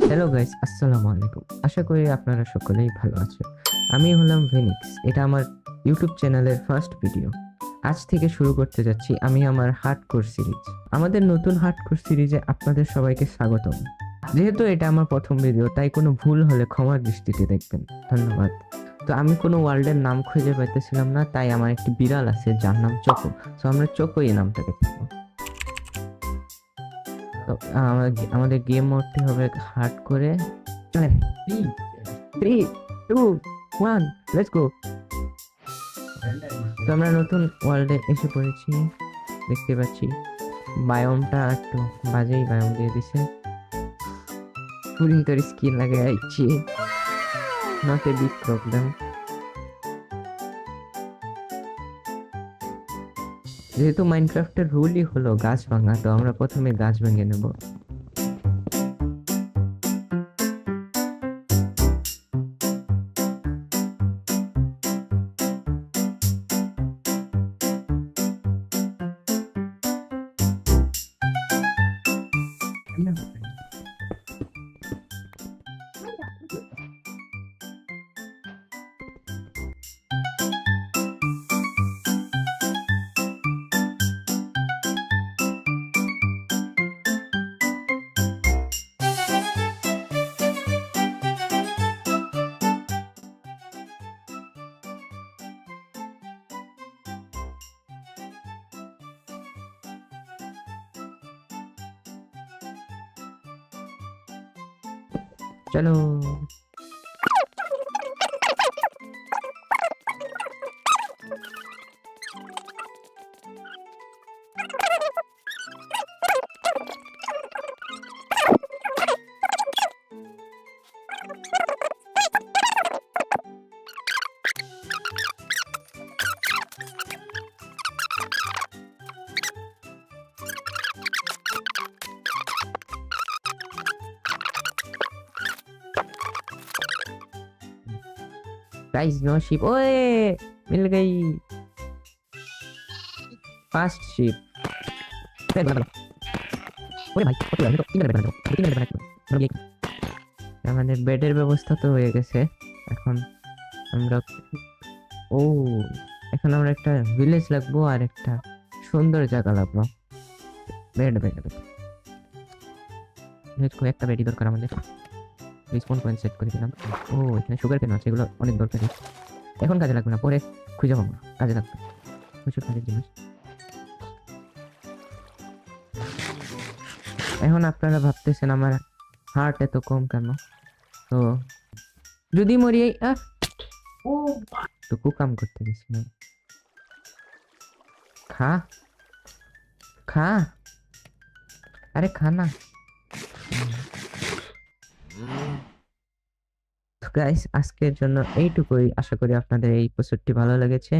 Hello guys, আসসালামু আলাইকুম। আশা করি আপনারা সকলেই ভালো আছেন। আমি হলাম ভেনিক্স। এটা আমার ইউটিউব চ্যানেলের ফার্স্ট ভিডিও। আজ থেকে শুরু করতে যাচ্ছি আমি আমার হার্ডকোর সিরিজ। আমাদের নতুন হার্ডকোর সিরিজে আপনাদের সবাইকে স্বাগতম। যেহেতু এটা আমার প্রথম ভিডিও, তাই কোনো ভুল হলে ক্ষমার দৃষ্টিতে দেখবেন। ধন্যবাদ। তো আমি কোনো ওয়ার্ল্ডের নাম খুঁজে পাইতেছিলাম না, তাই আমার একটি বিড়াল আছে যার নাম চকো। তো আমরা চকো এই নামটাকে পাবো। তো আমাদের গেম মোডটি হবে হার্ড করে। চলেন, 3 2 1 লেটস গো। তো আমরা নতুন ওয়ার্ল্ডে এসে পড়েছি। দেখতে পাচ্ছি বায়োমটা একটু বাজেই বায়োম দিয়ে দিছে। পুরিং তোর স্কিন লাগে আইছি, নট এ বিগ প্রবলেম। যেহেতু মাইনক্রাফটের রুলই হলো গাছ ভাঙা, তো আমরা প্রথমে গাছ ভেঙে নেব। চলো, गाइस नो शिप। ओए, मिल गई फास्ट शिप। ওরে ভাই, কত লাগে? তো 3 মিনিট বানাবো, 3 মিনিট বানাবো মানে কি? আমাদের বেডের ব্যবস্থা তো হয়ে গেছে। এখন আমরা ও এখন আমরা একটা ভিলেজ লাগবো আর একটা সুন্দর জায়গা লাগবো। Bed bed bed let's go. একটা বেডই দরকার আমাদের। রিসপন পয়েন্ট সেট করে দিলাম। ও, এখানে সুগার কেন আছে? এগুলো অনেক দরকারি। এখন কাজে লাগবে না, পরে খুঁজে পাবো, কাজে লাগবে। প্রচুর কাজের জিনিস। এখন আপনারা ভাবতেছেন আমার হার্ট এত কম কেন? তো যদি মরি ও তো কুকাম করতে গেছিলাম। খা খা, আরে খা না। তো গাইস, আজকের জন্য এইটুকুই। আশা করি আপনাদের এই এপিসোডটি ভালো লেগেছে।